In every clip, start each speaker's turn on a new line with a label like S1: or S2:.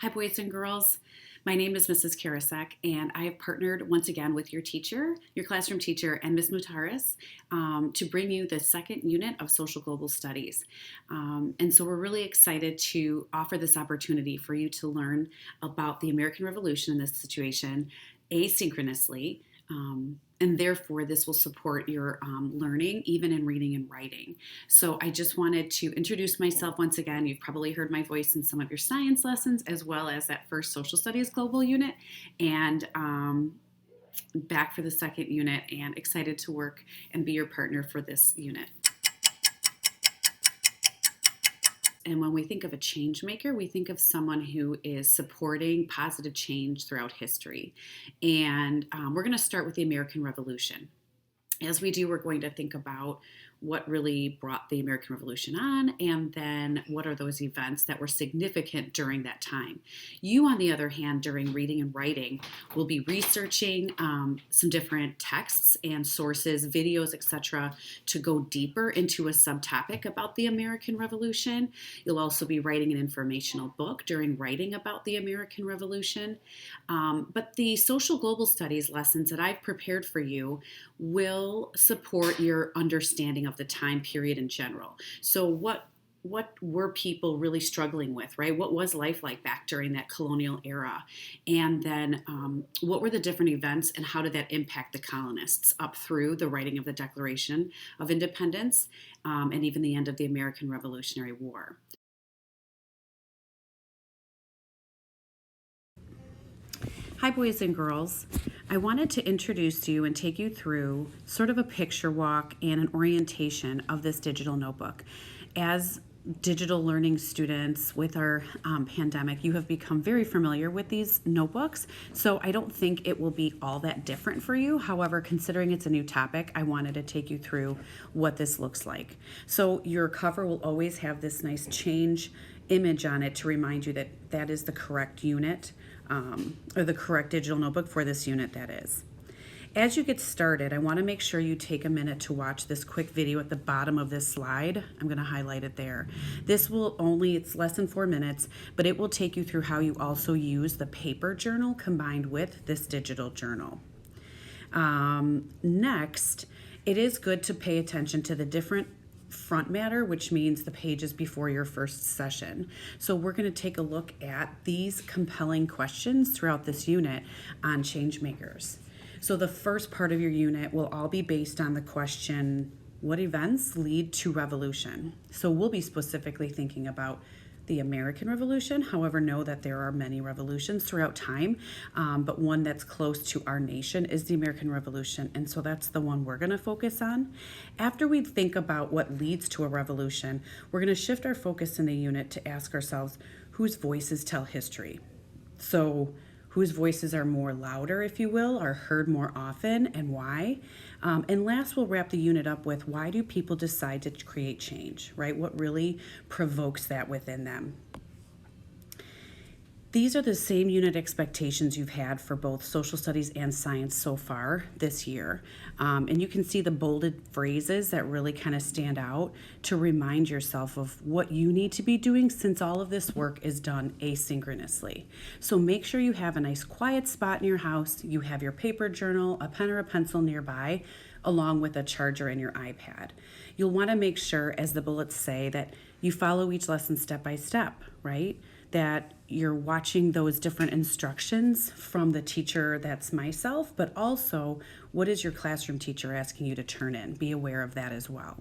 S1: Hi, boys and girls. My name is Mrs. Karasek, and I have partnered once again with your teacher, your classroom teacher, and Ms. Mutaris to bring you the second unit of Social Global Studies. And so we're really excited to offer this opportunity for you to learn about the American Revolution in this situation asynchronously. And therefore, this will support your learning, even in reading and writing. So I just wanted to introduce myself once again. You've probably heard my voice in some of your science lessons, as well as that first social studies global unit, and back for the second unit, and excited to work and be your partner for this unit. And when we think of a change maker, we think of someone who is supporting positive change throughout history. And we're going to start with the American Revolution. As we do, we're going to think about what really brought the American Revolution on, and then what are those events that were significant during that time. You, on the other hand, during reading and writing, will be researching some different texts and sources, videos, etc., to go deeper into a subtopic about the American Revolution. You'll also be writing an informational book during writing about the American Revolution. But the social global studies lessons that I've prepared for you will support your understanding of the time period in general. So what were people really struggling with, right? What was life like back during that colonial era? And then what were the different events and how did that impact the colonists up through the writing of the Declaration of Independence and even the end of the American Revolutionary War? Hi, boys and girls. I wanted to introduce you and take you through sort of a picture walk and an orientation of this digital notebook. As digital learning students with our pandemic, you have become very familiar with these notebooks, so I don't think it will be all that different for you. However, considering it's a new topic, I wanted to take you through what this looks like. So your cover will always have this nice change image on it to remind you that that is the correct unit, or the correct digital notebook for this unit, that is. As you get started, I want to make sure you take a minute to watch this quick video at the bottom of this slide. I'm going to highlight it there. This will it's less than 4 minutes, but it will take you through how you also use the paper journal combined with this digital journal. Next, it is good to pay attention to the different front matter, which means the pages before your first session. So we're going to take a look at these compelling questions throughout this unit on change makers. So the first part of your unit will all be based on the question, what events lead to revolution? So we'll be specifically thinking about the American Revolution. However, know that there are many revolutions throughout time, but one that's close to our nation is the American Revolution, and so that's the one we're going to focus on. After we think about what leads to a revolution, we're going to shift our focus in the unit to ask ourselves, whose voices tell history? So whose voices are more louder, if you will, are heard more often, and why? And last, we'll wrap the unit up with, why do people decide to create change, right? What really provokes that within them? These are the same unit expectations you've had for both social studies and science so far this year. And you can see the bolded phrases that really kind of stand out to remind yourself of what you need to be doing, since all of this work is done asynchronously. So make sure you have a nice quiet spot in your house, you have your paper journal, a pen or a pencil nearby, along with a charger and your iPad. You'll want to make sure, as the bullets say, that you follow each lesson step by step, right? That you're watching those different instructions from the teacher, that's myself, but also what is your classroom teacher asking you to turn in? Be aware of that as well.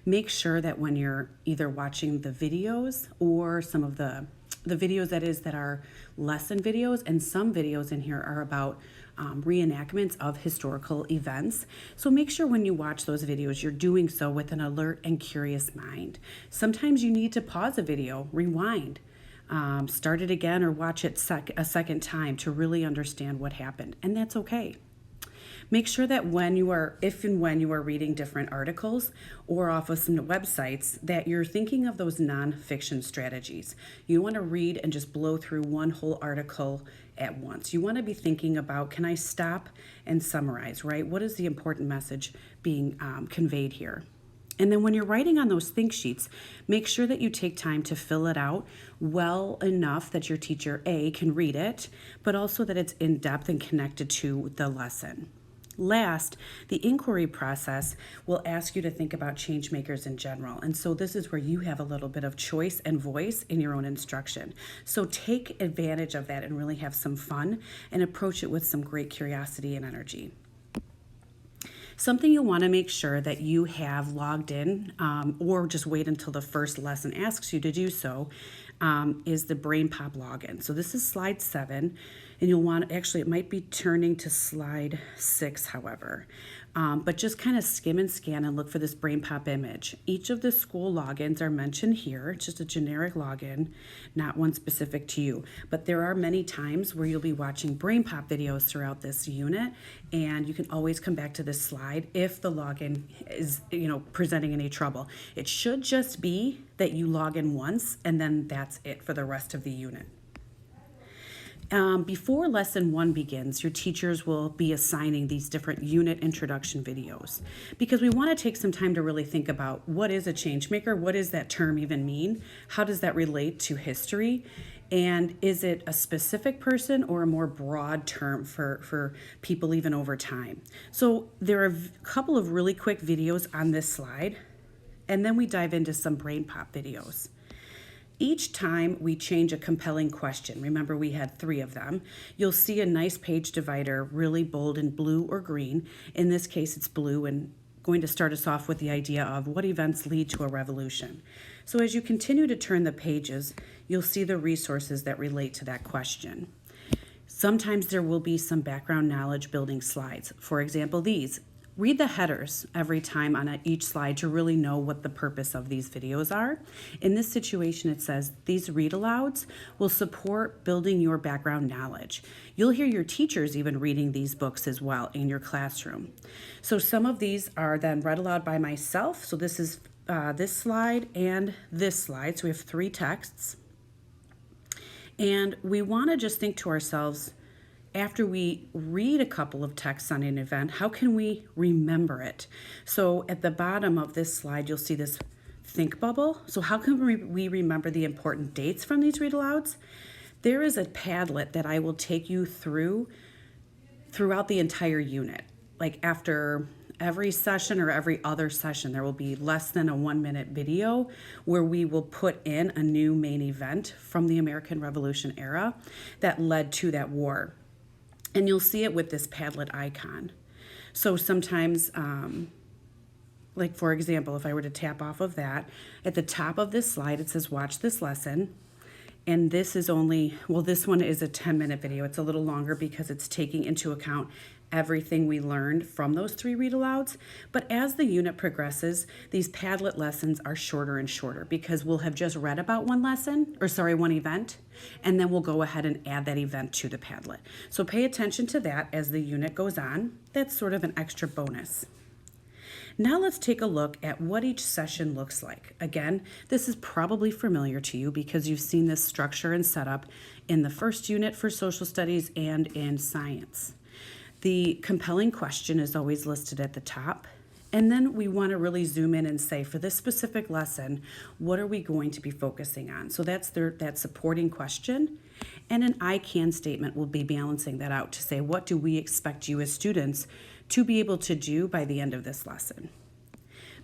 S1: Make sure that when you're either watching the videos or some of the videos that are lesson videos, and some videos in here are about reenactments of historical events. So make sure when you watch those videos, you're doing so with an alert and curious mind. Sometimes you need to pause a video, rewind, start it again, or watch it a second time to really understand what happened, and that's okay. Make sure that if and when you are reading different articles or off of some websites, that you're thinking of those nonfiction strategies. You want to read and just blow through one whole article at once. You want to be thinking about, can I stop and summarize, right? What is the important message being conveyed here? And then when you're writing on those think sheets, make sure that you take time to fill it out well enough that your teacher, A, can read it, but also that it's in depth and connected to the lesson. Last, the inquiry process will ask you to think about change makers in general. And so this is where you have a little bit of choice and voice in your own instruction. So take advantage of that and really have some fun and approach it with some great curiosity and energy. Something you'll want to make sure that you have logged in or just wait until the first lesson asks you to do so is the BrainPop login. So this is slide 7, and you'll want, actually it might be turning to slide 6, however. But just kind of skim and scan and look for this BrainPop image. Each of the school logins are mentioned here. It's just a generic login, not one specific to you. But there are many times where you'll be watching BrainPop videos throughout this unit, and you can always come back to this slide if the login is, presenting any trouble. It should just be that you log in once, and then that's it for the rest of the unit. Before lesson 1 begins, your teachers will be assigning these different unit introduction videos because we want to take some time to really think about what is a change maker, what does that term even mean, how does that relate to history, and is it a specific person or a more broad term for people even over time. So there are a couple of really quick videos on this slide, and then we dive into some BrainPop videos. Each time we change a compelling question, remember we had 3 of them, you'll see a nice page divider really bold in blue or green. In this case, it's blue and going to start us off with the idea of what events lead to a revolution. So as you continue to turn the pages, you'll see the resources that relate to that question. Sometimes there will be some background knowledge building slides. For example, these. Read the headers every time on each slide to really know what the purpose of these videos are. In this situation, it says these read alouds will support building your background knowledge. You'll hear your teachers even reading these books as well in your classroom. So some of these are then read aloud by myself. So this is this slide and this slide. So we have 3 texts. And we want to just think to ourselves, after we read a couple of texts on an event, how can we remember it? So at the bottom of this slide, you'll see this think bubble. So how can we remember the important dates from these read alouds? There is a Padlet that I will take you throughout the entire unit. Like after every session or every other session, there will be less than a 1-minute video where we will put in a new main event from the American Revolution era that led to that war. And you'll see it with this Padlet icon. So sometimes, like for example, if I were to tap off of that, at the top of this slide, it says watch this lesson. And this is this one is a 10-minute video. It's a little longer because it's taking into account everything we learned from those 3 read alouds. But as the unit progresses, these Padlet lessons are shorter and shorter because we'll have just read about one event, and then we'll go ahead and add that event to the Padlet. So pay attention to that as the unit goes on. That's sort of an extra bonus. Now let's take a look at what each session looks like. Again, this is probably familiar to you because you've seen this structure and setup in the first unit for social studies and in science. The compelling question is always listed at the top. And then we want to really zoom in and say, for this specific lesson, what are we going to be focusing on? So that's that supporting question. And an I can statement will be balancing that out to say, what do we expect you as students to be able to do by the end of this lesson?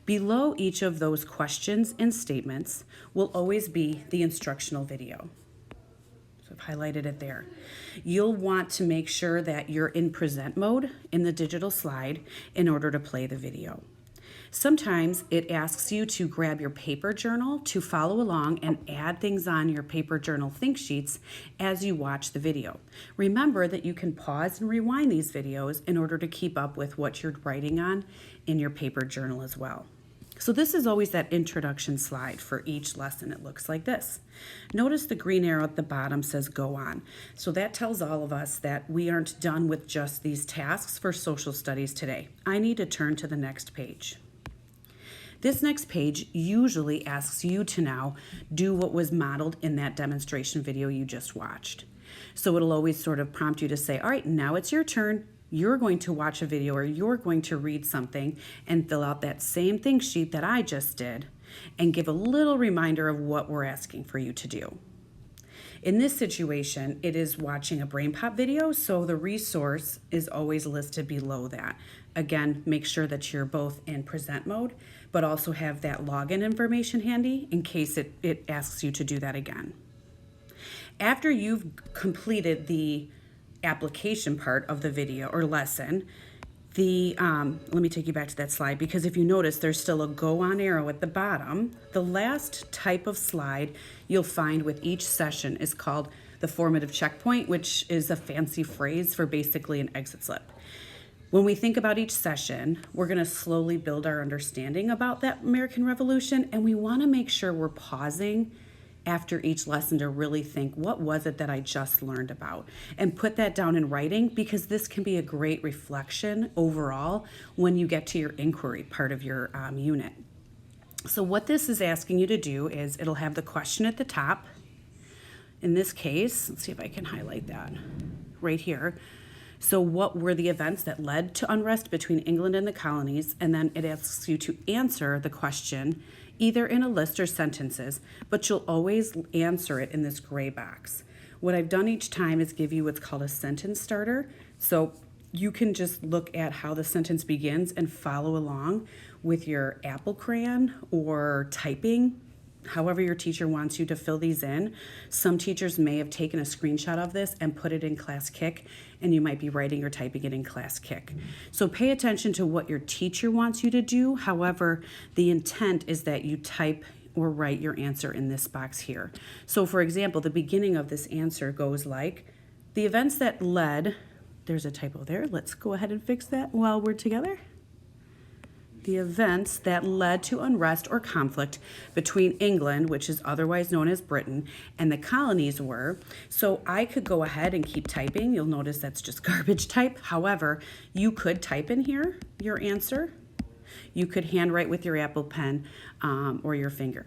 S1: Below each of those questions and statements will always be the instructional video. So I've highlighted it there. You'll want to make sure that you're in present mode in the digital slide in order to play the video. Sometimes it asks you to grab your paper journal to follow along and add things on your paper journal think sheets as you watch the video. Remember that you can pause and rewind these videos in order to keep up with what you're writing on in your paper journal as well. So this is always that introduction slide for each lesson. It looks like this. Notice the green arrow at the bottom says go on. So that tells all of us that we aren't done with just these tasks for social studies today. I need to turn to the next page. This next page usually asks you to now do what was modeled in that demonstration video you just watched. So it'll always sort of prompt you to say, all right, now it's your turn. you're going to watch a video or you're going to read something and fill out that same thing sheet that I just did and give a little reminder of what we're asking for you to do. In this situation, it is watching a BrainPop video, so the resource is always listed below that. Again, make sure that you're both in present mode, but also have that login information handy in case it asks you to do that again. After you've completed the application part of the video or lesson, let me take you back to that slide, because if you notice, there's still a go on arrow at the bottom. The last type of slide you'll find with each session is called the formative checkpoint, which is a fancy phrase for basically an exit slip. When we think about each session, we're going to slowly build our understanding about that American Revolution, and we want to make sure we're pausing after each lesson to really think, what was it that I just learned about? And put that down in writing, because this can be a great reflection overall when you get to your inquiry part of your unit. So what this is asking you to do is it'll have the question at the top. In this case, let's see if I can highlight that right here. So what were the events that led to unrest between England and the colonies? And then it asks you to answer the question either in a list or sentences, but you'll always answer it in this gray box. What I've done each time is give you what's called a sentence starter. So you can just look at how the sentence begins and follow along with your Apple Crayon or typing, however your teacher wants you to fill these in. Some teachers may have taken a screenshot of this and put it in ClassKick, and you might be writing or typing it in ClassKick. So pay attention to what your teacher wants you to do. However, the intent is that you type or write your answer in this box here. So for example, the beginning of this answer goes like, the events that led, there's a typo there. Let's go ahead and fix that while we're together. The events that led to unrest or conflict between England, which is otherwise known as Britain, and the colonies were. So I could go ahead and keep typing. You'll notice that's just garbage type. However, you could type in here your answer. You could handwrite with your Apple Pen or your finger.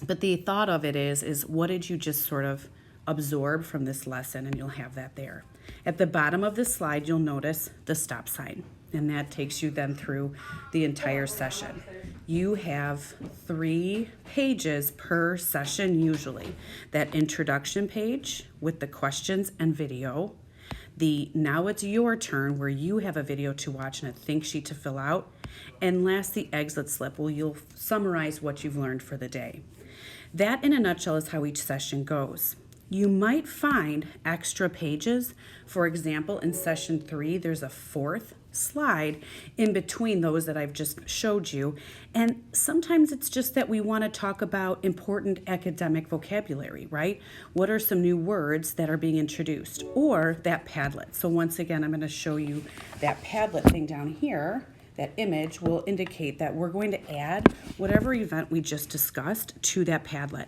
S1: But the thought of it is what did you just sort of absorb from this lesson? And you'll have that there. At the bottom of this slide, you'll notice the stop sign. And that takes you then through the entire session. You have 3 pages per session usually. That introduction page with the questions and video. The now it's your turn where you have a video to watch and a think sheet to fill out. And last, the exit slip where you'll summarize what you've learned for the day. That in a nutshell is how each session goes. You might find extra pages. For example, in session 3, there's a 4th slide in between those that I've just showed you. And sometimes it's just that we want to talk about important academic vocabulary, right? What are some new words that are being introduced? Or that Padlet. So once again, I'm going to show you that Padlet thing down here. That image will indicate that we're going to add whatever event we just discussed to that Padlet.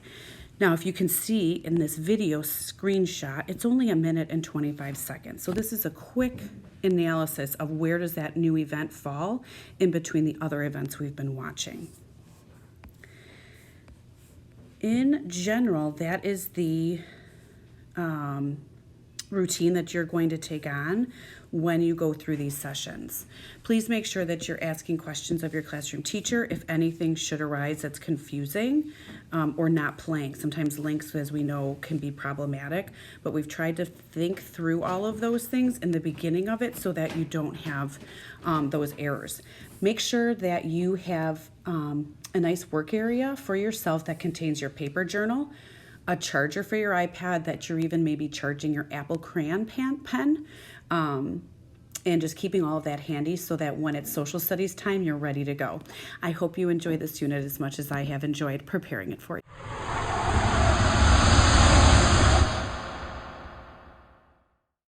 S1: Now, if you can see in this video screenshot, it's only 1 minute and 25 seconds. So this is a quick analysis of where does that new event fall in between the other events we've been watching. In general, that is the routine that you're going to take on when you go through these sessions. Please make sure that you're asking questions of your classroom teacher if anything should arise that's confusing or not playing. Sometimes links, as we know, can be problematic, but we've tried to think through all of those things in the beginning of it so that you don't have those errors. Make sure that you have a nice work area for yourself that contains your paper journal, a charger for your iPad that you're even maybe charging your Apple Crayon pen, and just keeping all of that handy so that when it's social studies time, you're ready to go. I hope you enjoy this unit as much as I have enjoyed preparing it for you.